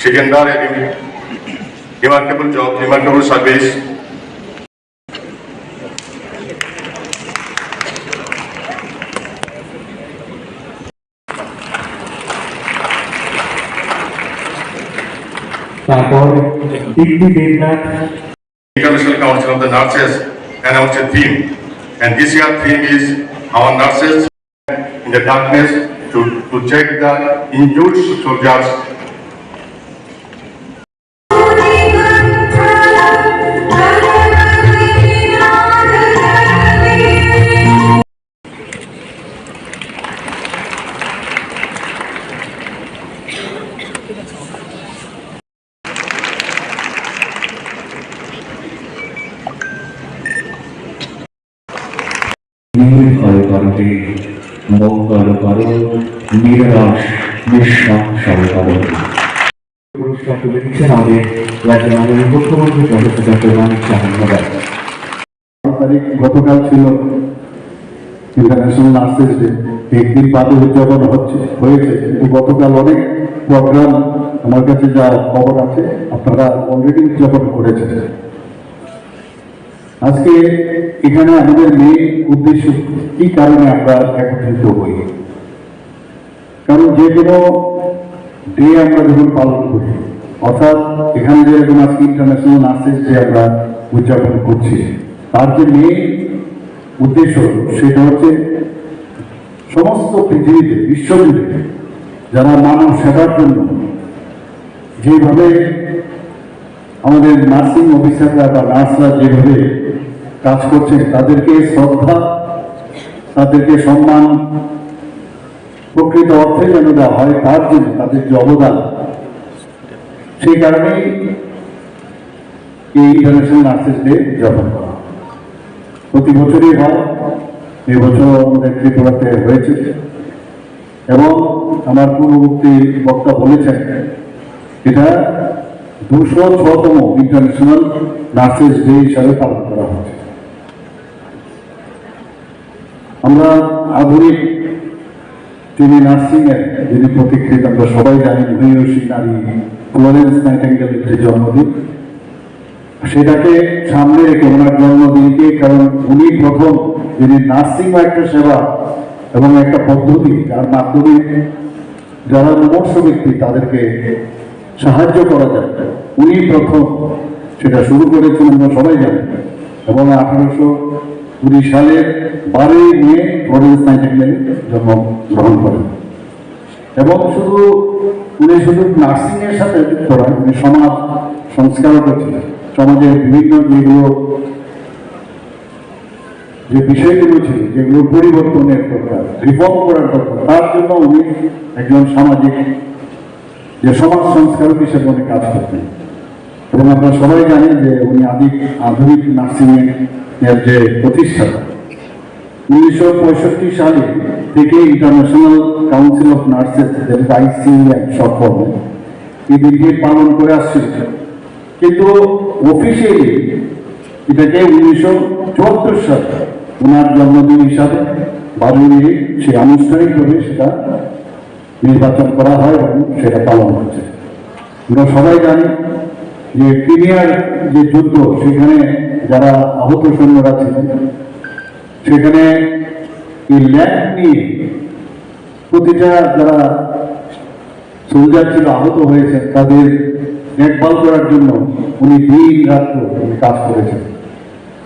She can do a remarkable job, remarkable service. International Council of the Nurses announced a theme, and this year's theme is our nurses in the darkness to check the injured soldiers. গতকাল ছিল international nurses day, একদিন বাদে উদযাপন হয়েছে, কিন্তু গতকাল অনেক programme আমার কাছে যা খবর আছে আপনারা অলরেডি উদযাপন করেছেন। আজকে এখানে আমাদের মেইন উদ্দেশ্য কি কারণে আমরা একত্রিত হই, কারণ যে কোনো ডে আমরা যখন পালন করি, অর্থাৎ এখানে যেরকম আজকে ইন্টারন্যাশনাল নার্সেস ডে আমরা উদযাপন করছি, তার যে মেইন উদ্দেশ্য সেটা হচ্ছে সমস্ত পৃথিবীতে বিশ্বজুড়ে যারা মানব সেবার জন্য যেভাবে আমাদের নার্সিং অফিসাররা বা নার্সরা যেভাবে কাজ করছে তাদেরকে শ্রদ্ধা, তাদেরকে সম্মান প্রকৃত অর্থে যেন দেওয়া হয়, তার জন্য তাদের যে অবদান, সেই কারণেই এই ইন্টারন্যাশনাল নার্সেস ডে উদযাপন করা প্রতি বছরই হয়। এবছর আমাদের ত্রিপুরাতে হয়েছে এবং আমার পূর্ববর্তী বক্তা বলেছেন এটা 206তম ইন্টারন্যাশনাল নার্সেস ডে হিসাবে পালন করা হচ্ছে। আমরা আধুনিক তিনি নার্সিং এর যিনি প্রতিকৃত আমরা সবাই জানি, মহিষী নারী ফ্লোরেন্স নাইটিঙ্গেলের যে জন্মদিন, সেটাকে সামনে রেখে ওনার জন্মদিনকে, কারণ উনি প্রথম যিনি নার্সিং একটা সেবা এবং একটা পদ্ধতি যার মাধ্যমে যারা মুমূর্ষু ব্যক্তি তাদেরকে সাহায্য করা যায়, উনি প্রথম সেটা শুরু করেছিলেন আমরা সবাই জানি। এবং 1820 সালের 12 মে ফ্লোরেন্স নাইটিঙ্গেল জন্মগ্রহণ করেন। এবং উনি শুধু নার্সিং এর সাথে যুক্ত নয়, উনি সমাজ সংস্কারক ছিলেন। সমাজের বিভিন্ন যে বিষয়গুলো ছিল, যেগুলো পরিবর্তনের দরকার, রিফর্ম করার দরকার, তার জন্য উনি একজন সামাজিক যে সমাজ সংস্কারক হিসেবে উনি কাজ করতেন। এবং আমরা সবাই জানি যে উনি আধুনিক নার্সিং এর যে প্রতিষ্ঠাতা। 1965 সালে থেকে international council of nurses ICNR সফল এই দিনটি পালন করে আসছে, কিন্তু অফিসিয়ালি এটাকে 1974 সালে ওনার জন্মদিন হিসাবে 12 মে সে আনুষ্ঠানিকভাবে সেটা নির্বাচন করা হয় এবং সেটা পালন হচ্ছে। আমরা সবাই জানি যে ক্রিমিয়ার যে যুদ্ধ, সেখানে যারা আহত সৈন্যরা ছিলেন, সেখানে এই ল্যাব নিয়ে প্রতিটা যারা সোলজার ছিল আহত হয়েছে তাদের দেখভাল করার জন্য উনি দিন রাত্র কাজ করেছেন।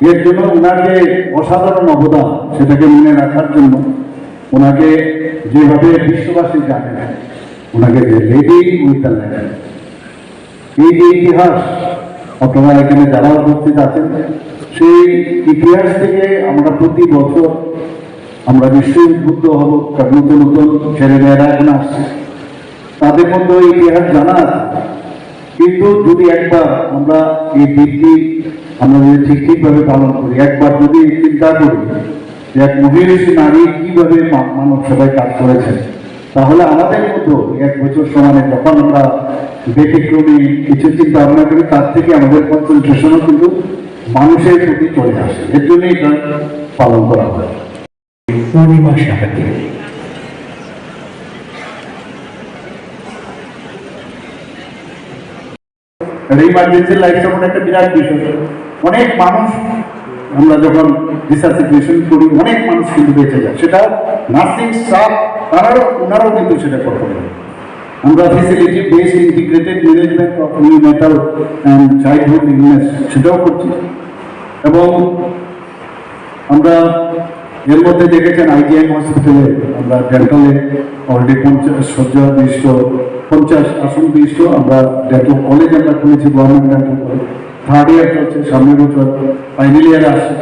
এর জন্য ওনার যে অসাধারণ অবদান সেটাকে মনে রাখার জন্য ওনাকে যেভাবে বিশ্ববাসী জানেন, ওনাকে যে লেডি উইথ দ্য ল্যাম্প, এই যে ইতিহাস আপনারা এখানে যারা উপস্থিত আছেন, সেই ইতিহাস থেকে আমরা প্রতি বছর আমরা নিশ্চয়ই উদ্বুদ্ধ হব। নতুন নতুন ছেলেমেয়েরা এখন আসছে, তাদের মধ্যে ইতিহাস জানা আছে, কিন্তু যদি একবার আমরা এই দিনটি আমরা যদি ঠিকভাবে পালন করি, একবার যদি চিন্তা করি যে এক মহিষী নারী কিভাবে মানব সেবায় কাজ করেছেন, তাহলে আমাদের মতো 1 বছর সমানে যখন আমরা ব্যতিক্রমী কিছু চিন্তা ভাবনা করি, তার থেকে আমাদের কনসেন্ট্রেশনও কিন্তু মানুষের প্রতি চলে আসে। এর জন্যই এটা পালন করা হয়। পূর্ণিমা সাহায্য ইমার্জেন্সি লাইফ সাপোর্ট একটা বিরাট বিষয়। অনেক মানুষ আমরা যখন রিসার্চিটেশন করি অনেক মানুষ কিন্তু বেঁচে যায়, সেটা নার্সিং স্টাফ ওনারাও কিন্তু সেটা করতে পারে। আমরা facility based integrated management of neonatal and childhood illness সেটাও করছি। এবং আমরা এর মধ্যে দেখেছেন IGM হসপিটালে আমরা ডেন্টালে অলরেডি 50 শয্যা বিশিষ্ট 50 আসন বিশিষ্ট আমরা ডেন্টাল কলেজ আমরা খুলেছি, government dental college. Third year চলছে, সামনের বছর ফাইনাল ইয়ারে আসছে।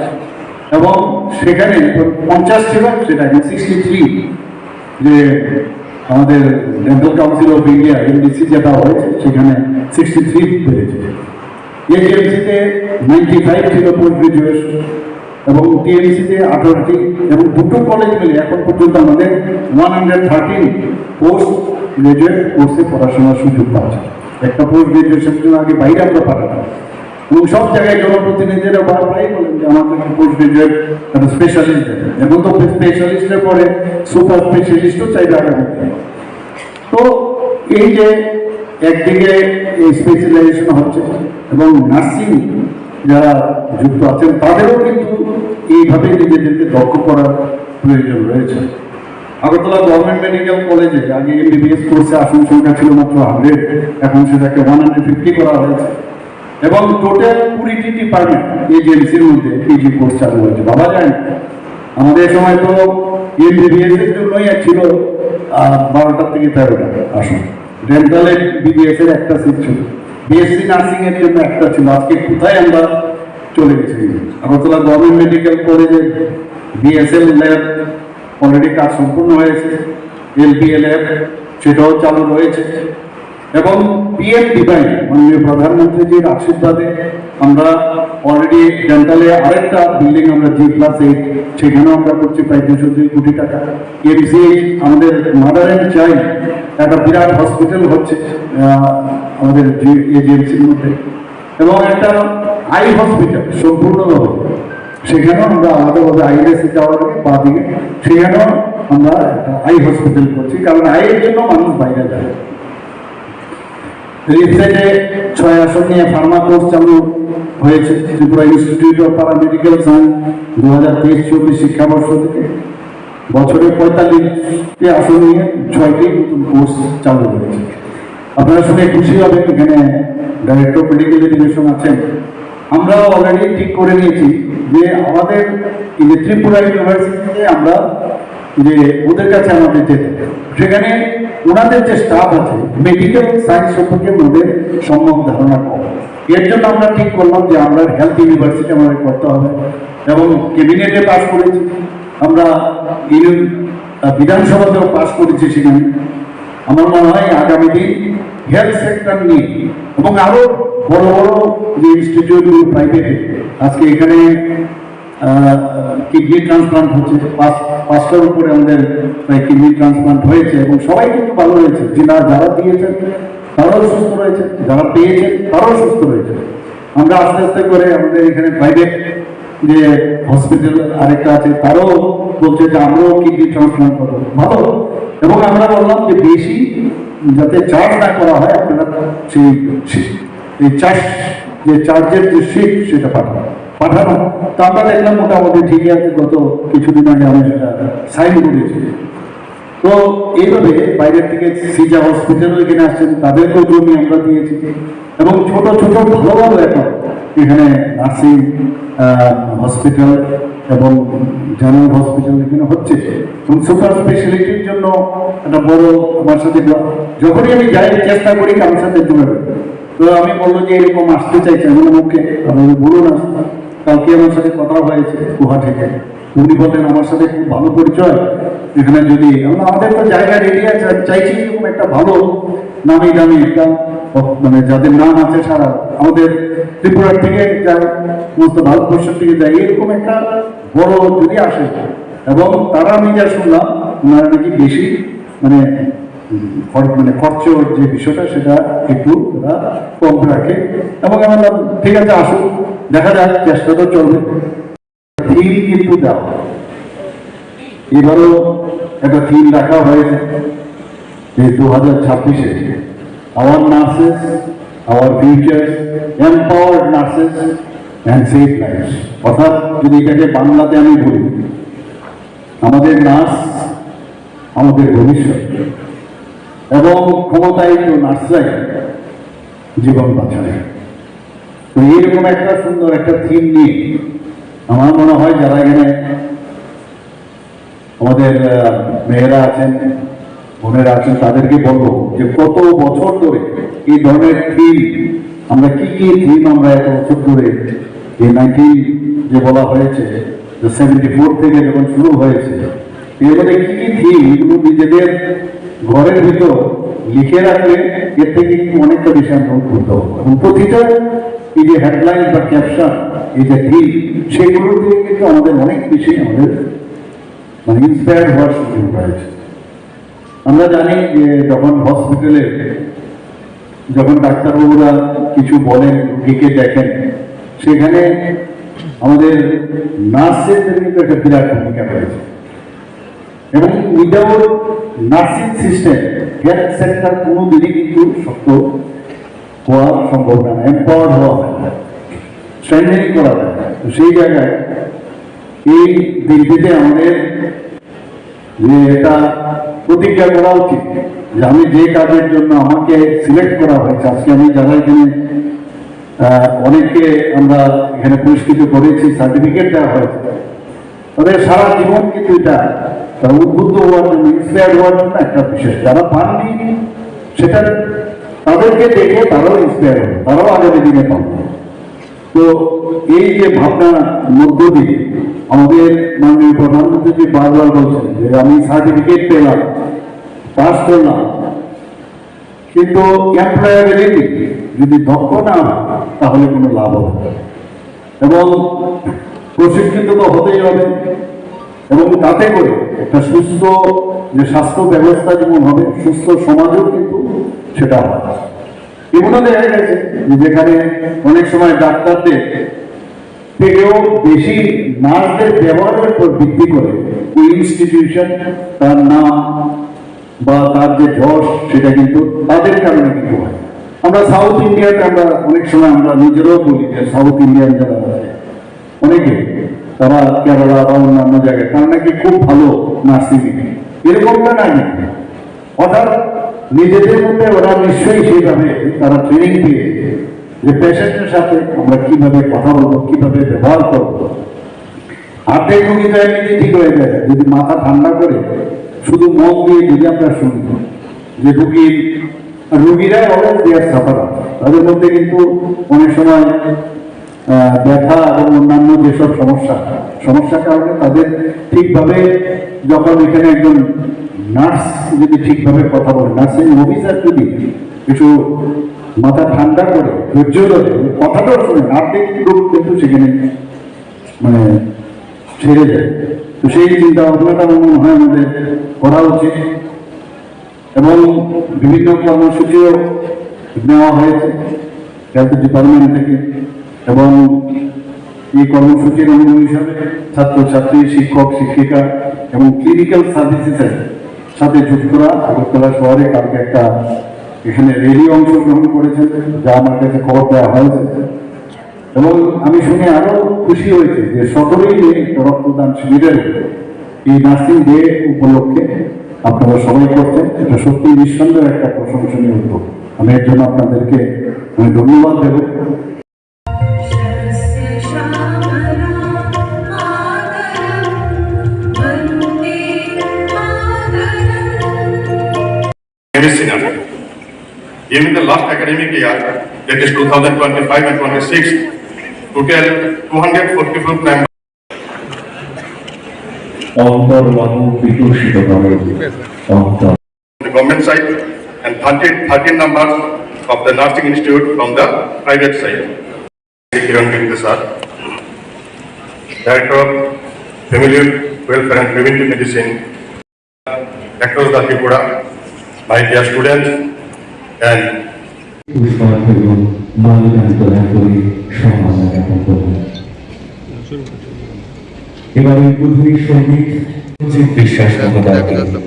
এবং সেখানে 50 ছিল, সেটা এখন 63, যে আমাদের dental council of India MDC যেটা হয়েছে সেখানে 63 বেড়েছে। AGMC-তে 95 ছিল পোস্ট গ্রাজুয়েশন এবং TMC-তে 18টি, এবং দুটো কলেজ মিলে এখন পর্যন্ত আমাদের 113 পোস্ট গ্রাজুয়েট কোর্সে পড়াশোনার সুযোগ পাচ্ছে। একটা পোস্ট গ্রাজুয়েশনের জন্য আগে বাইরে আমরা পাঠাতাম, এবং সব জায়গায় জনপ্রতিনিধিরা বারবারই বলেন যে আমাদের পোস্ট গ্রাজুয়েট একটা স্পেশালিস্ট দেবে। এখন তো স্পেশালিস্টের পরে সুপার স্পেশালিস্টও চাইবে আগামীতে। তো এই যে একদিকে এই স্পেশালাইজেশন হচ্ছে এবং নার্সিং যারা যুক্ত আছেন তাদেরও কিন্তু এইভাবে নিজেদেরকে দক্ষ করার প্রয়োজন রয়েছে। আগরতলা গভর্নমেন্ট মেডিকেল কলেজে আগে MBBS কোর্সে আসন সংখ্যা ছিল মাত্র 100, এখন সেটাকে 150 করা হয়েছে। এবং টোটাল 20টি ডিপার্টমেন্ট এজেন্সির মধ্যে PG কোর্স চালু হয়েছে। ভাবা যায় না, আমাদের সময় তো MBBS এর জন্যই ছিল 12টা থেকে 13টা আসন, ডেন্টালের BBS এর একটা সিট ছিল, BSc নার্সিং এর জন্য একটা ছিল। আজকে কোথায় আমরা চলে গেছি? আগরতলা গভর্নমেন্ট মেডিকেল কলেজে BSL ল্যাব অলরেডি কাজ সম্পূর্ণ হয়েছে, LPA ল্যাব সেটাও চালু রয়েছে। এবং PM ডিভাইন মাননীয় প্রধানমন্ত্রীজির আশীর্বাদে আমরা অলরেডি ডেন্টালে আরেকটা বিল্ডিং আমরা G+8 সেখানেও আমরা করছি প্রায় 202 কোটি টাকা। MCH আমাদের মাদার অ্যান্ড চাইল্ড একটা বিরাট হসপিটাল হচ্ছে আমাদের এজেন্সির মধ্যে, এবং একটা আই হসপিটাল সম্পূর্ণভাবে সেখানেও আমরা আলাদাভাবে ILS যাওয়ার আগে বা দিকে সেখানেও আমরা একটা আই হসপিটাল করছি, কারণ আইয়ের জন্য মানুষ বাইরে যায়। রিপসেটে 6 আসন নিয়ে ফার্মা কোর্স চালু হয়েছে Tripura institute of paramedical science 2023-24 শিক্ষাবর্ষ থেকে। বছরে 45টি আসন নিয়ে 6টি নতুন কোর্স চালু হয়েছে। আপনারা শুনে খুশি হবেন, এখানে ডাইরেক্টর অফ মেডিকেল এডুকেশন আছেন। আমরা অলরেডি ঠিক করে নিয়েছি যে আমাদের এই যে ত্রিপুরা ইউনিভার্সিটিতে আমরা যে ওদের কাছে আমাদের যেতে, সেখানে ওনাদের যে স্টাফ আছে মেডিকেল সায়েন্স সম্পর্কে ওদের সম্যক ধারণা কম। এর জন্য আমরা ঠিক করলাম যে আমরা হেলথ ইউনিভার্সিটি আমাদের করতে হবে, এবং ক্যাবিনেটে পাস করেছি, আমরা বিধানসভাতেও পাস করেছি সেখানে। আমার মনে হয় আগামী দিন হেলথ সেক্টর নিয়ে এবং আরো বড় বড় যে ইনস্টিটিউটগুলো প্রাইভেটে, আজকে এখানে কিডনি ট্রান্সপ্লান্ট হচ্ছে, 5টার উপরে আমাদের কিডনি ট্রান্সপ্লান্ট হয়েছে, এবং সবাই কিন্তু ভালো হয়েছে। যারা দিয়েছেন তারাও সুস্থ রয়েছে, যারা পেয়েছেন তারাও সুস্থ রয়েছে। আমরা আস্তে আস্তে করে আমাদের এখানে প্রাইভেট যে হসপিটাল আরেকটা আছে তারাও বলছে যে আমরাও কিডনি ট্রান্সপ্লান্ট করবো, ভালো। এবং আমরা বললাম যে বেশি যাতে চার্জ না করা হয়, আপনারা সেই চার্জের যে শিট সেটা পাঠানো। তো আমরা দেখলাম মোটামুটি ঠিকই আছে, গত কিছুদিন আগে আমি সেটা সাইন করেছি। তো এইভাবে বাইরের থেকে সিজা হসপিটালও এখানে আসছেন, তাদেরকেও জমি আমরা দিয়েছি, এবং ছোট ছোট ভালো ভালো এখন এখানে নার্সিং হসপিটাল এবং জেনারেল হসপিটাল এখানে হচ্ছে, এবং সুপার স্পেশালিটির জন্য একটা বড় আমার সাথে যখনই আমি যাই চেষ্টা করি আমার সাথে জুড়ে। তো আমি বললো যে এরকম আসতে চাইছি, আমি মুখে আমি বলুন না, কালকে আমার সাথে কথা হয়েছে গুহা থেকে, উনি বলেন আমার সাথে খুব ভালো পরিচয়, এখানে যদি আমাদের তো জায়গা রেডি আছে, চাইছি এরকম একটা ভালো নামি দামি একটা মানে যাদের নাম আছে সারা আমাদের ত্রিপুরার থেকে যায়, সমস্ত ভারতবর্ষের থেকে যায়, এরকম একটা বড় যদি আসে। এবং তারা আমি যা শুনলাম ওনারা নাকি বেশি মানে খরচ যে বিষয়টা সেটা একটু ওরা কম রাখে। এবং আমরা ঠিক আছে আসুন, দেখা যাক, চেষ্টা তো চলবে। থিম কিন্তু দেওয়া, এবারও একটা থিম রাখা হয়েছে যে 2026-এ our nurses our future, empowered nurses and save lives. অর্থাৎ যদি এটাকে বাংলাতে আমি বলি, আমাদের নার্স আমাদের ভবিষ্যৎ এবং ক্ষমতায়িত নার্সরাই জীবন বাঁচায়। তো এইরকম একটা সুন্দর একটা থিম নিয়ে আমার মনে হয় যারা এখানে আমাদের মেয়েরা আছেন, বোনেরা আছেন, তাদেরকে বলবো যে কত বছর ধরে এই ধরনের থিম আমরা কি থিম আমরা এত বছর ধরে এই 19 যে বলা হয়েছে, যে 74 থেকে যখন শুরু হয়েছে, এর মধ্যে কি থিম এগুলো নিজেদের ঘরের ভিতর লিখে রাখলে এর থেকে কিন্তু অনেকটা বেশি আমরা উদ্বুদ্ধ হবো। এবং প্রতিটা এই যে হেডলাইন বা ক্যাপশন, এই যে থিম, সেগুলো দিয়ে কিন্তু আমাদের অনেক বেশি আমাদের মানে ইন্সপায়ার্ড হওয়ার সুযোগ রয়েছে। আমরা জানি যে যখন হসপিটালে যখন ডাক্তারবাবুরা কিছু বলেন, রোগীকে দেখেন, সেখানে আমাদের নার্সের কিন্তু একটা বিরাট ভূমিকা রয়েছে। এবং without nursing system health sector কোনোদিনই কিন্তু শক্ত হওয়া সম্ভব না, এম্পাওয়ার্ড হওয়া হয় না, স্ট্রেংথেনিং করা যায় না। তো সেই জায়গায় এই দিকটিতে আমাদের যে এটা প্রতিজ্ঞা করা উচিত যে আমি যে কাজের জন্য আমাকে সিলেক্ট করা হয়েছে, আজকে আমি যারা এখানে অনেককে আমরা এখানে পুরস্কৃত করেছি, সার্টিফিকেট দেওয়া হয়েছে, তাদের সারা জীবন কিন্তু এটা উদ্বুদ্ধ হওয়ার জন্য, ইন্সপায়ার্ড হওয়ার জন্য একটা বিশেষ, যারা পাননি সেটা তাদেরকে দেখে তারাও ইন্সপায়ার হবে, তারাও আগামী দিনে পাবে। তো এই যে ভাবনার মধ্য দিয়ে আমাদের মাননীয় প্রধানমন্ত্রী বারবার বলছেন যে আমি সার্টিফিকেট পেলাম, পাস করলাম, কিন্তু এমপ্লয়াবিলিটি যদি দক্ষ না হয় তাহলে কোনো লাভ হবে না। এবং প্রশিক্ষিত তো হতেই হবে, এবং তাতে করে একটা সুস্থ যে স্বাস্থ্য ব্যবস্থা যেমন হবে, সুস্থ সমাজও কিন্তু সেটা হয়। এগুলো দেখা গেছে যে যেখানে অনেক সময় ডাক্তারদের থেকেও বেশি নার্সদের ব্যবহারের উপর ভিত্তি করে ওই ইনস্টিটিউশন, তার নাম বা তার যে যশ, সেটা কিন্তু তাদের কারণে কিন্তু হয়। আমরা সাউথ ইন্ডিয়াতে আমরা অনেক সময় আমরা নিজেরাও বলি যে সাউথ ইন্ডিয়ান যারা আছে অনেকে, তারা কেরালা বা অন্যান্য জায়গায় তারা নাকি খুব ভালো নার্সিং, এরকমটা না কিন্তু। অর্থাৎ নিজেদের মধ্যে ওরা নিশ্চয়ই সেইভাবে তারা ট্রেনিং দিয়ে যে পেশেন্টের সাথে আমরা কিভাবে কথা বলবো, কিভাবে ব্যবহার করবো। আর্ধেক রুগী তো এমনি ঠিক হয়ে যায় যদি মাথা ঠান্ডা করে শুধু মন দিয়ে যদি আমরা শুনি যে রুগীরা অলরেডি দেয়ার সাফার, তাদের মধ্যে কিন্তু অনেক সময় ব্যথা এবং অন্যান্য যেসব সমস্যার কারণে তাদের ঠিকভাবে যখন এখানে একজন নার্স যদি ঠিকভাবে কথা বলে, নার্সিং অফিসার যদি কিছু মাথা ঠান্ডা করে ধৈর্য ধরে কথাটাও শুনে, আর্থিক রূপ কিন্তু সেখানে মানে ছেড়ে যায়। তো সেই চিন্তা ভাবনাটা মনে হয় আমাদের করা উচিত। এবং বিভিন্ন কর্মসূচিও নেওয়া হয়েছে হেলথ ডিপার্টমেন্ট থেকে, এবং এই কর্মসূচির অঙ্গ হিসাবে ছাত্রছাত্রী, শিক্ষক, শিক্ষিকা এবং ক্লিনিক্যাল সার্ভিসেসের সাথে যুক্তরা আগরতলা শহরে কালকে একটা এখানে রেলি অংশগ্রহণ করেছেন, যা আমার কাছে খবর দেওয়া হয়েছে। এবং আমি শুনে আরো খুশি হয়েছে যে সকলেই রক্তদান শিবিরের এই নার্সিং ডে উপলক্ষে আপনারা সবাই করছেন, এটা সত্যি নিঃসন্দেহে একটা প্রশংসনীয় উদ্যোগ। আমি এর জন্য আপনাদেরকে আমি ধন্যবাদ দেব। During the last academic year, that is 2025 and 26, total 244 members. অন্তর্বাহু বিকশিত করে অন্তর The government side and 13 numbers of the nursing institute from the private side. Kiran Gindde sir, Director of Family Welfare and Preventive Medicine, Dr. Tripura, my dear students, and পুষ্পার্ঘ এবং মাল্যদান প্রদান করে সম্মাননা জ্ঞাপন করবেন। এবার উদ্বোধনী সঙ্গীত অজিত বিশ্বাস মহোদয়কে এখন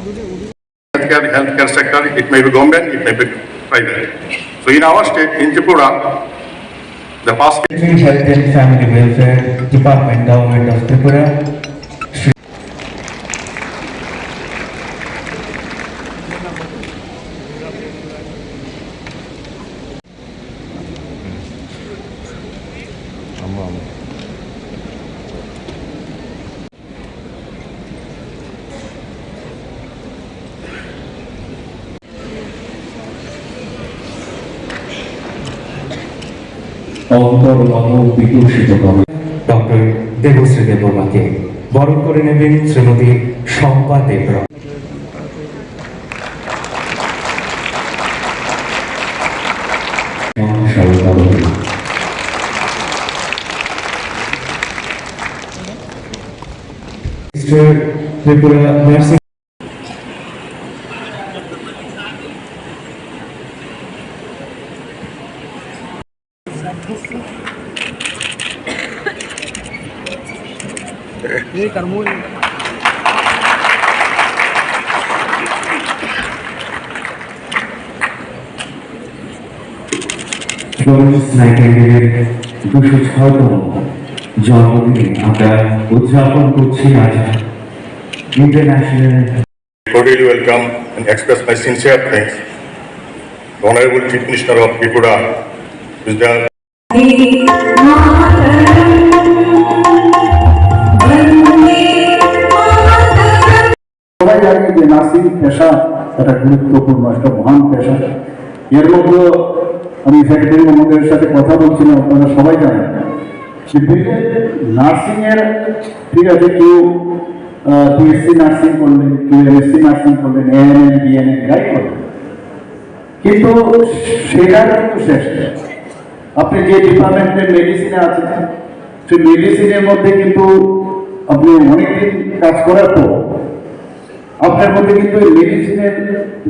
healthcare sector, it may be government, it may be private. So in our state, in Tripura, the past Secretary Health and Family Welfare Department, Government of Tripura. অন্তর্মহ বিকশিত করে ডক্টর দেবশ্রী দেববর্মাকে বরণ করে নেবেন শ্রীমতী শম্পা দেবরা। ত্রিপুরা নার্সিং ফ্লোরেন্স নাইটিঙ্গেলের 206তম জন্মদিনে আমরা উদযাপন করছি আজ international. cordially welcome and express my sincere thanks. The Honorable Chief Minister of Tripura, Mr. সবাই জানি যে নার্সিং পেশা একটা গুরুত্বপূর্ণ একটা মহান পেশা। এর মধ্যে আমি সেক্রেটারি মহোদয়ের সাথে কথা বলছিলাম, আপনারা সবাই জানেন নার্সিং এর ঠিক আছে, কেউ বিএসসি নার্সিং করলেন, কেউ এমএসসি নার্সিং করলেন, এএনএম বিএনএম যাই করলেন, কিন্তু সেটা কিন্তু শেষ নেই। আপনি যে ডিপার্টমেন্টের মেডিসিনে আছেন, সেই মেডিসিনের মধ্যে কিন্তু আপনি অনেকদিন কাজ করার পর আপনার মধ্যে কিন্তু মেডিসিনের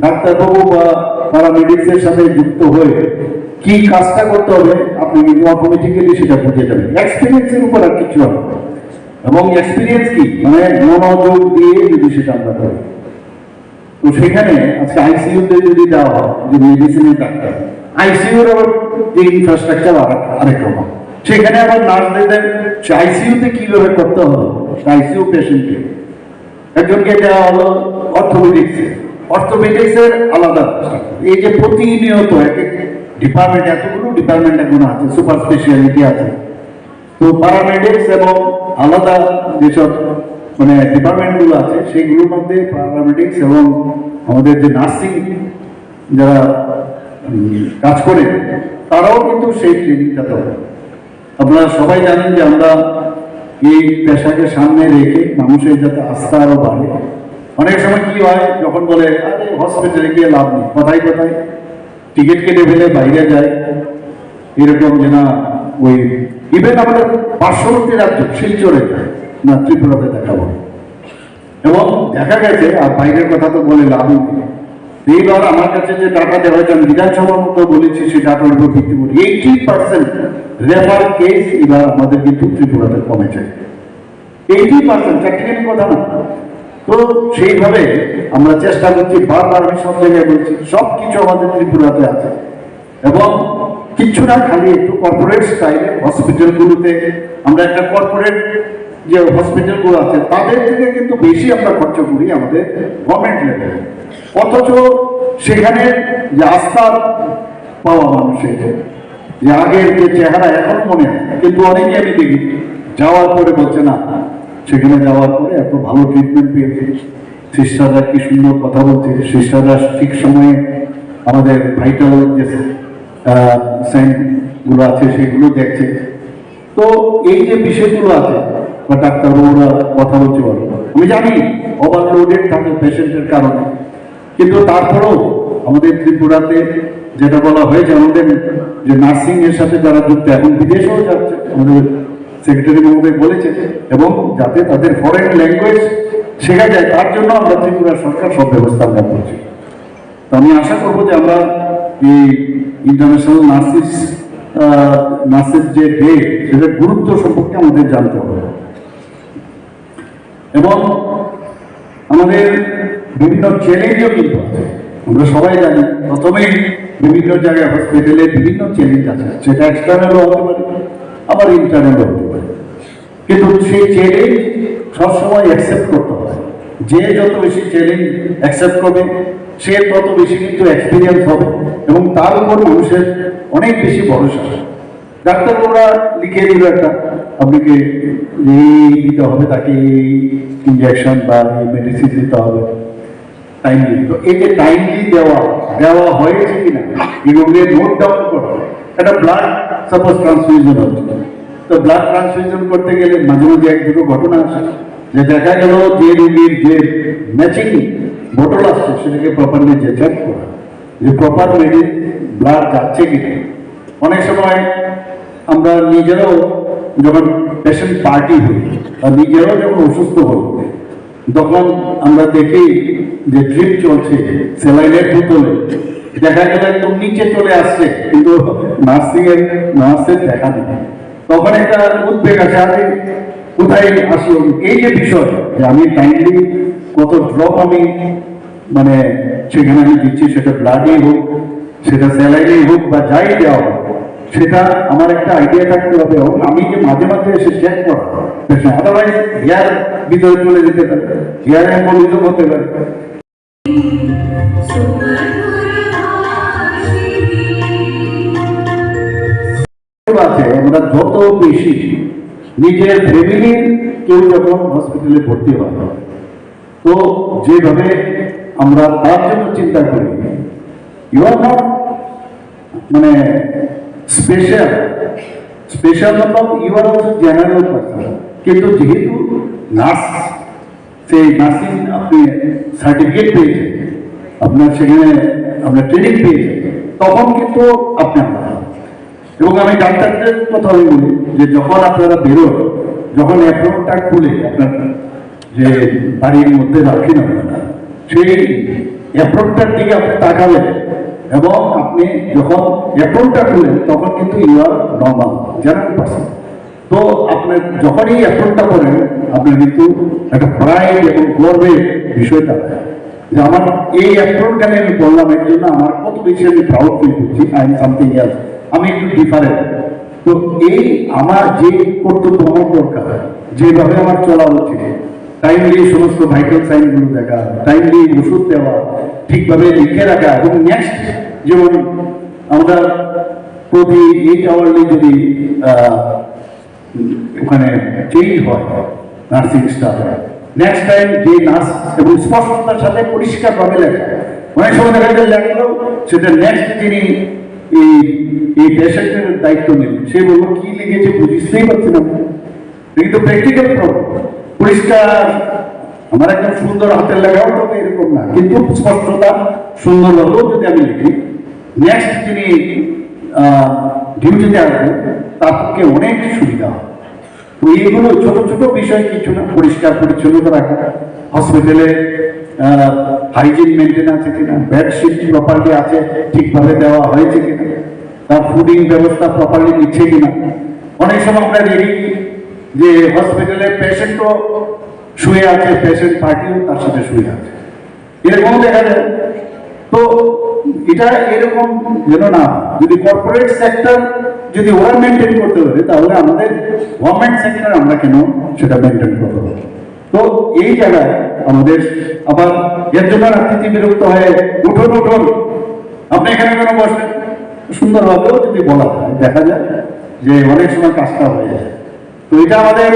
ডাক্তারবাবু বা প্যারামেডিক্সের সাথে যুক্ত হয়ে কি কাজটা করতে হবে আপনি কিন্তু অটোমেটিক্যালি সেটা বুঝে যাবেন। এক্সপিরিয়েন্সের উপর আর কিছু হবে, এবং এক্সপিরিয়েন্স কি মানে মনোযোগ দিয়ে যদি সেটা আমরা করি। তো সেখানে আজকে আইসিইউতে যদি দেওয়া হয় যে মেডিসিনের ডাক্তার, আইসিইউর আবার যে ইনফ্রাস্ট্রাকচার আরেক রকম, সেখানে আবার নার্সদের আইসিইউতে কিভাবে করতে হবে, আইসিইউ পেশেন্টকে একজনকে দেওয়া হলো অর্থোপেডিক্সের আলাদা। এই যে প্রতিনিয়ত এক এক ডিপার্টমেন্ট, এতগুলো ডিপার্টমেন্ট এখন আছে, সুপার স্পেশালিটি আছে, তো প্যারামেডিক্স এবং আলাদা যেসব মানে ডিপার্টমেন্টগুলো আছে সেইগুলোর মধ্যে প্যারামেডিক্স এবং আমাদের যে নার্সিং যারা কাজ করে তারাও কিন্তু সেই ট্রেনিংটা দেয়। আপনারা সবাই জানেন যে আমরা এই পেশাকে সামনে রেখে মানুষের যাতে আস্থা আরো বাড়ে। অনেক সময় কি হয়, যখন বলে আরে হসপিটালে গিয়ে লাভ নেই, কোথায় কোথায় টিকিট কেটে ফেলে বাইরে যায়, এরকম যে না ওই ইভেন আমাদের পার্শ্ববর্তী রাজ্য শিলচরে যায় না, ত্রিপুরাতে দেখাবো, এবং দেখা গেছে আর বাইরের কথা তো বলে লাভই নেই। এইবার আমার কাছে যে ডাটাতে হয়তো আমি বিধানসভার মতো বলেছি, সেই ডাটার উপর ভিত্তি করি 80% রেফার কেস এবার আমাদের কিন্তু ত্রিপুরাতে কমেছে। 80% টেকনিক্যাল কথা না। তো সেইভাবে আমরা চেষ্টা করছি, বারবার আমি সব জায়গায় বলছি, সব কিছু আমাদের ত্রিপুরাতে আছে, এবং কিচ্ছু না খালি একটু কর্পোরেট স্টাইলে হসপিটালগুলোতে আমরা একটা কর্পোরেট যে হসপিটালগুলো আছে তাদের থেকে কিন্তু বেশি আমরা খরচ করি আমাদের গভর্নমেন্ট লেভেলে, অথচ সেখানে যে আস্থা পাওয়া মানুষের যে আগের যে চেহারা এখন মনে হয়, কিন্তু অনেকে আমি দেখি যাওয়ার পরে বলছে না, সেখানে যাওয়ার পরে এত ভালো ট্রিটমেন্ট পেয়েছে, সিস্টাররা কি সুন্দর কথা বলছে, সিস্টাররা ঠিক সময়ে আমাদের ভাইটাল যে সাইনগুলো আছে সেগুলো দেখছে। তো এই যে বিষয়গুলো আছে বা ডাক্তারবাবুরা কথা বলতে পারবো, আমি জানি ওভারলোডেড থাকে পেশেন্টের কারণে, কিন্তু তারপরেও আমাদের ত্রিপুরাতে যেটা বলা হয়েছে, আমাদের যে নার্সিং এর সাথে যারা যুক্ত এখন বিদেশেও যাচ্ছে, আমাদের সেক্রেটারি মহোদয় বলেছে, এবং যাতে তাদের ফরেন ল্যাঙ্গুয়েজ শেখা যায় তার জন্য আমরা ত্রিপুরা সরকার সব ব্যবস্থা আমরা করছি। তো আমি আশা করবো যে আমরা এই ইন্টারন্যাশনাল নার্সেস যে ডে, সেটার গুরুত্ব সম্পর্কে আমাদের জানতে হবে, এবং আমাদের বিভিন্ন চ্যালেঞ্জও কিন্তু আছে। আমরা সবাই জানি প্রথমেই বিভিন্ন জায়গায় হসপিটালে বিভিন্ন চ্যালেঞ্জ আছে, সেটা এক্সটার্নালও হতে পারে আবার ইন্টারনালও হতে পারে। কিন্তু সেই চ্যালেঞ্জ সবসময় অ্যাকসেপ্ট করতে হবে। যে যত বেশি চ্যালেঞ্জ অ্যাকসেপ্ট করবে সে তত বেশি কিন্তু এক্সপিরিয়েন্স হবে এবং তার উপর মানুষের অনেক বেশি ভরসা। ডাক্তাররা লিখে দিল একটা, আপনাকে এই দিতে হবে, তাকে এই ইঞ্জেকশন বা এই মেডিসিন দিতে হবে টাইমলি। তো এই যে টাইমলি দেওয়া হয়েছে কিনা এগুলো নোট ডাউন করা। একটা ব্লাড সাপোজ ট্রান্সফিউশন হচ্ছে, তো ব্লাড ট্রান্সফিউশন করতে গেলে মাঝে মাঝে এক দুটো ঘটনা আসে যে দেখা গেল যে রোগীর যে ম্যাচিং বোতল আসছে সেটাকে প্রপারলি যে চেক করা, যে প্রপার ব্লাড যাচ্ছে কিনা। অনেক সময় আমরা নিজেরাও যখন পেশেন্ট পার্টি হই বা নিজেরাও যখন অসুস্থ হই তখন আমরা দেখি যে ড্রিপ চলছে স্যালাইনের বোতলে, দেখা গেল একদম নিচে চলে আসছে কিন্তু নার্সের দেখা নেই। তখন একটা উদ্বেগ আছে, আমি কোথায় আসলো। এই যে বিষয় যে আমি টাইমলি কত ড্রপ আমি মানে সেখানে আমি দিচ্ছি, সেটা ব্লাডই হোক, সেটা স্যালাইনই হোক বা যাই দেওয়া হোক, সেটা আমার একটা আইডিয়া থাকতে হবে। এবং আমি যে মাঝে মাঝে এসে চেক করা, আদারওয়াইজ হেয়ার ভিতরে চলে যেতে পারে, হেয়ার এম্বলিজম হতে পারে। আছে আমরা যত বেশি নিজের ফ্যামিলির কেউ যখন হসপিটালে ভর্তি হয়, তো যেভাবে আমরা তার জন্য চিন্তা করি, ইউ আর নট মানে special not, you are also general person. কিন্তু যেহেতু নার্স, সেই নার্সিং আপনি সার্টিফিকেট পেয়েছেন, আপনার সেখানে আপনার ট্রেনিং পেয়েছেন, তখন কিন্তু আপনি এবং আমি ডাক্তারদের কথা বলি যে যখন আপনারা বেরোন, যখন অ্যাপ্রনটা খুলে আপনার যে বাড়ির মধ্যে রাখেন আপনারা, সেই অ্যাপ্রনটার দিকে আপনি তাকাবেন এবং আপনি যখন অ্যাপ্রনটা খুলেন তখন কিন্তু you are normal general person. তো আপনার যখনই অ্যাপ্রনটা করেন আপনার কিন্তু একটা প্রাইড এবং গর্বের বিষয়টা যে আমার এই অ্যাপ্রনটাকে আমি বললাম এর জন্য আমার কত বেশি আমি প্রাউড ফিল করছি, আই এম সামথিং এলস, আমি একটু ডিফারেন্ট। তো এই আমার যে কর্তব্য আমার দরকার, যেভাবে আমার চলা উচিত, টাইমলি সমস্ত ভাইটাল সাইনগুলো দেখা, টাইমলি ওষুধ দেওয়া, ঠিকভাবে লিখে রাখা, এবং নেক্সট যেমন আমরা প্রতি 8 আওয়ারলি যদি ওখানে চেঞ্জ হয় নার্সিং স্টাফ, নেক্সট টাইম যে নার্স এবং স্পষ্টতার সাথে পরিষ্কারভাবে লেখা। অনেক সময় দেখা যায় লেখলেও সেটা নেক্সট যিনি এই পেশেন্টের দায়িত্ব নেন সে বলবো কি লিখেছে বুঝতেই পারছি না, কিন্তু প্র্যাকটিক্যাল প্রবলেম। পরিষ্কার আমার একদম সুন্দর হাতের লেখাও তো এরকম না, কিন্তু স্পষ্টতা সুন্দরভাবেও যদি আমি লিখি, নেক্সট যিনি ডিউটিতে আসবে তার পক্ষে অনেক সুবিধা হয়। তো এইগুলো ছোট ছোট বিষয় কিছু না, পরিষ্কার পরিচ্ছন্নতা রাখা, হসপিটালে হাইজিন মেনটেন আছে কিনা, বেডশিট প্রপারলি আছে, ঠিকভাবে দেওয়া হয়েছে কিনা, তার ফুডিং ব্যবস্থা প্রপারলি নিচ্ছে কিনা। অনেক সময় আমরা দেখি যে হসপিটালে পেশেন্টও শুয়ে আছে, পেশেন্ট পার্টিও তার সাথে শুয়ে আছে, এরকম দেখা যায়। তো এটা এরকম যেন না, যদি কর্পোরেট সেক্টর যদি ওরা মেনটেন করতে পারে তাহলে আমাদের গভর্নমেন্ট সেক্টর আমরা কেন সেটা মেনটেন করবো। তো এই জায়গায় আমাদের আবার এর জন্য রাজনীতি বিরক্ত হয়ে উঠুন আপনি এখানে কেন বসেন, সুন্দরভাবেও যদি বলা হয় দেখা যায় যে অনেক সময় কাজটা হয়ে যায়। তো এটা আমাদের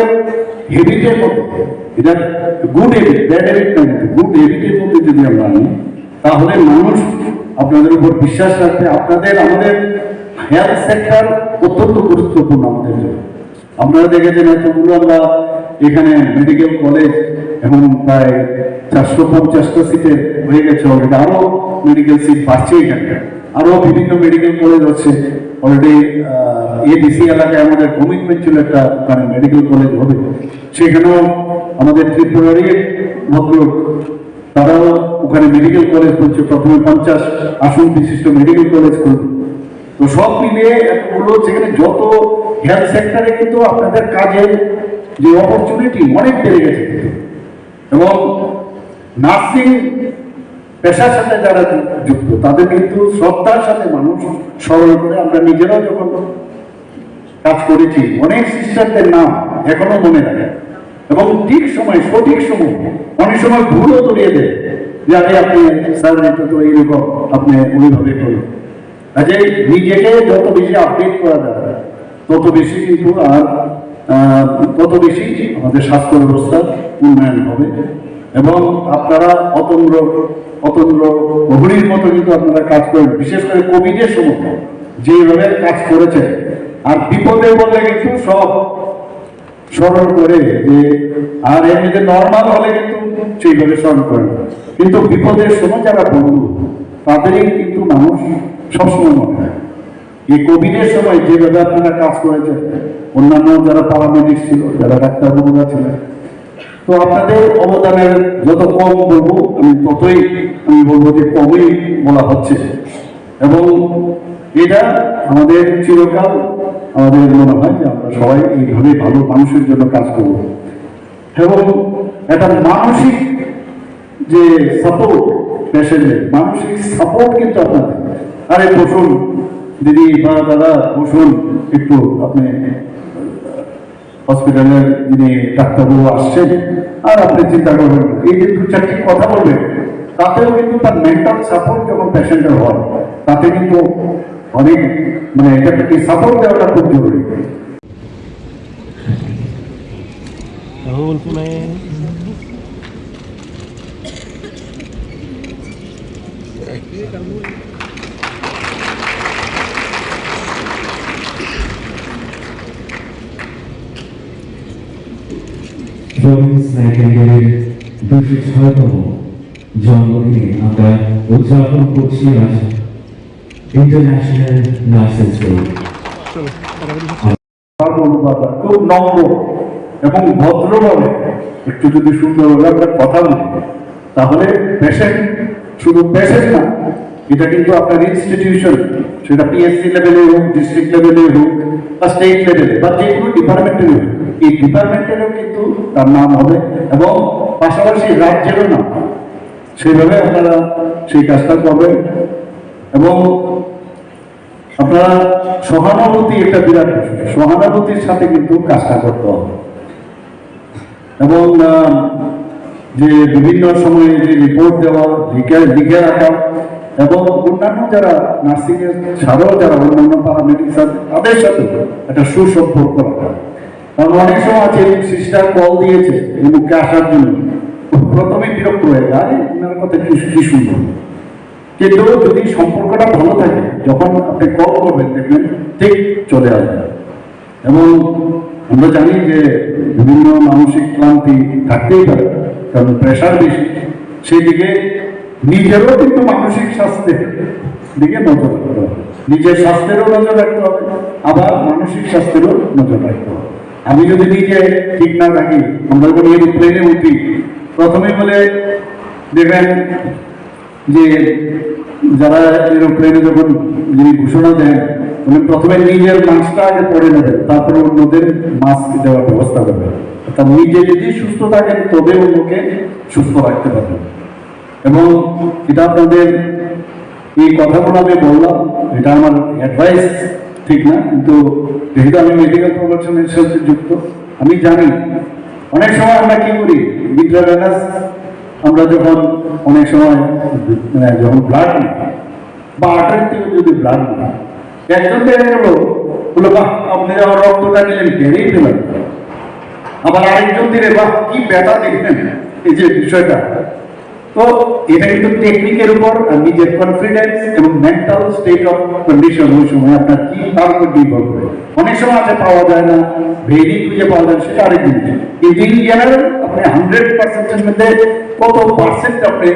হেবিটের মধ্যে, এটা গুড হেবিট, ব্যাড হেবিট নয়, গুড হেবিটের মধ্যে যদি আমরা আনি তাহলে মানুষ আপনাদের উপর বিশ্বাস রাখবে। আপনাদের আমাদের হেলথ সেক্টর অত্যন্ত গুরুত্বপূর্ণ আমাদের জন্য। আপনারা দেখেছেন এতগুলো আমরা এখানে মেডিকেল কলেজ এবং প্রায় 450টা সিটের হয়ে গেছে অলরেডি, আরো মেডিকেল সিট বাড়ছে এখানে, আরো বিভিন্ন মেডিকেল কলেজ হচ্ছে অলরেডি। এডিসি এলাকায় আমাদের কমিটমেন্ট ছিল একটা ওখানে মেডিকেল কলেজ হবে, সেখানেও আমাদের ত্রিপুরারই ভদ্রলোক তারাও ওখানে মেডিকেল কলেজ করছে, প্রথমে 50 আসন বিশিষ্ট মেডিকেল কলেজ করবে। তো সব মিলিয়ে এতগুলো সেখানে যত হেলথ সেক্টরে কিন্তু আপনাদের কাজের যে অপরচুনিটি অনেক বেড়ে গেছে, এবং নার্সিং পেশার সাথে যারা যুক্ত তাদের কিন্তু শ্রদ্ধার সাথে মানুষ স্মরণ করে। আমরা নিজেরাও যখন কাজ করেছি অনেক সিস্টারদের নাম এখনো মনে রাখে এবং ঠিক সময় সঠিক সময় অনেক সময় ভুলও ধরিয়ে দেয় যে আপনি স্যার এটা তো এইরকম আপনি ওইভাবে করুন। কাজে নিজেকে যত বেশি আপডেট করা যাবে তত বেশি কিন্তু তত বেশি আমাদের স্বাস্থ্য ব্যবস্থার উন্নয়ন হবে এবং আপনারা অতন্দ্র বহুরীর মতো কিন্তু আপনারা কাজ করেন। বিশেষ করে কোভিডের সময় যেভাবে কাজ করেছেন আর বিপদে বললে কিন্তু সব স্মরণ করে যে আর এমনিতে নর্মাল হলে কিন্তু সেইভাবে স্মরণ করে না, কিন্তু বিপদের সময় যারা বন্ধু তাদেরই কিন্তু মানুষ সবসময় মনে হয়। এই কোভিডের সময় যেভাবে আপনারা কাজ করেছেন, অন্যান্য যারা প্যারামেডিক ছিল, যারা ডাক্তারবাবুরা ছিলেন, তো আপনাদের অবদানের যত কম বলবো ততই আমি বলবো যে কমই বলা হচ্ছে এবং এটা আমাদের চিরকাল আমাদের মনে হয় যে আমরা সবাই এইভাবে ভালো মানুষের জন্য কাজ করব এবং একটা মানসিক যে সাপোর্ট পেশেন্টের মানসিক সাপোর্ট কিন্তু আপনাদের আরে বসুন দিদি বা দাদা বসুন একটু আপনি হসপিটালের যিনি ডাক্তারবাবু আসছেন আর আপনি চিন্তা করবেন এই যে দু চারটি কথা বলবেন তাতেও কিন্তু তার মেন্টাল সাপোর্ট যখন পেশেন্টের হয় তাতে কিন্তু অনেক মানে এটাকে সাপোর্ট দেওয়াটা খুব জরুরি। ফ্লোরেন্স নাইটিঙ্গেলের 206তম জন্মদিনে আমরা উদযাপন করছি আজ ইন্টারন্যাশনাল নার্সেস ডে। খুব নম্র এবং ভদ্রভাবে একটু যদি সুন্দরভাবে আমরা কথা বলি তাহলে পেশেন্ট শুধু পেশেন্ট না, এটা কিন্তু আপনার ইনস্টিটিউশন, সেটা পিএসসি লেভেলে হোক, ডিস্ট্রিক্ট লেভেলে হোক বা স্টেট লেভেলে বা যে কোনো ডিপার্টমেন্টের হোক, এই ডিপার্টমেন্টেরও কিন্তু তার নাম হবে এবং পাশাপাশি রাজ্যেরও নাম। সেইভাবে আপনারা সেই কাজটা করবেন এবং আপনারা সহানুভূতি একটা বিরাট বিষয়, সহানুভূতির সাথে কিন্তু কাজটা করতে হবে এবং যে বিভিন্ন সময়ে যে রিপোর্ট দেওয়া লিখে রাখা এবং অন্যান্য যারা নার্সিং এর ছাড়াও যারা অন্যান্য প্যারামেডিক্স আছে তাদের সাথে একটা সুসম্পর্ক রাখা। কারণ অনেক সময় আছে সিস্টার কল দিয়েছে এই মুখে আসার জন্য, প্রথমে বিরক্ত হয়ে যায় ওনার কথা কি শুনবো, কিন্তু যদি সম্পর্কটা ভালো থাকে যখন আপনি কল করবেন দেখবেন ঠিক চলে আসবে। এবং আমরা জানি যে বিভিন্ন মানসিক ক্লান্তি থাকতেই পারে কারণ প্রেশার বেশি, সেই দিকে নিজেরও কিন্তু মানসিক স্বাস্থ্যের দিকে নজর রাখতে হবে, নিজের স্বাস্থ্যেরও নজর রাখতে হবে আবার মানসিক স্বাস্থ্যেরও নজর রাখতে হবে। আমি যদি নিজে ঠিক না থাকি, আমরা যখন এরোপ্লেনে উঠি প্রথমে বলে দেখবেন যে যারা এরোপ্লেনে যখন যিনি ঘোষণা দেন উনি প্রথমে নিজের মাস্কটা আগে পরে নেবেন, তারপরে অন্যদের মাস্ক দেওয়ার ব্যবস্থা করবেন। অর্থাৎ নিজে যদি সুস্থ থাকেন তবে অন্যকে সুস্থ রাখতে পারবেন। এবং এটা আপনাদের এই কথাগুলো আমি বললাম, এটা আমার অ্যাডভাইস ঠিক না, কিন্তু যেহেতু আমি মেডিকেল প্রফেশনের সাথে যুক্ত আমি জানি অনেক সময় আমরা কি করি ইন্ট্রাভেনাস আমরা যখন অনেক সময় যখন ব্লাড নিই বা আর্টারি থেকে যদি ব্লাড নিই একজন দেখা গেল বললো বাহ আপনি আমার রক্তটা নিলেন কেড়েই দিলেন, আবার আরেকজন দিলে বাহ কি ব্যথা দেখলেন, এই যে বিষয়টা। তো এটা কিন্তু টেকনিকের উপর নিজের কনফিডেন্স এবং মেন্টাল স্টেট অফ কন্ডিশন ওই সময় আপনার কি তার উপর নির্ভর করে। অনেক সময় আছে পাওয়া যায় না, ভেরি খুঁজে পাওয়া যায় সেটা আরেক জিনিস, কিন্তু ইন জেনারেল আপনি 100% মধ্যে কত পার্সেন্ট আপনি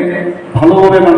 ভালোভাবে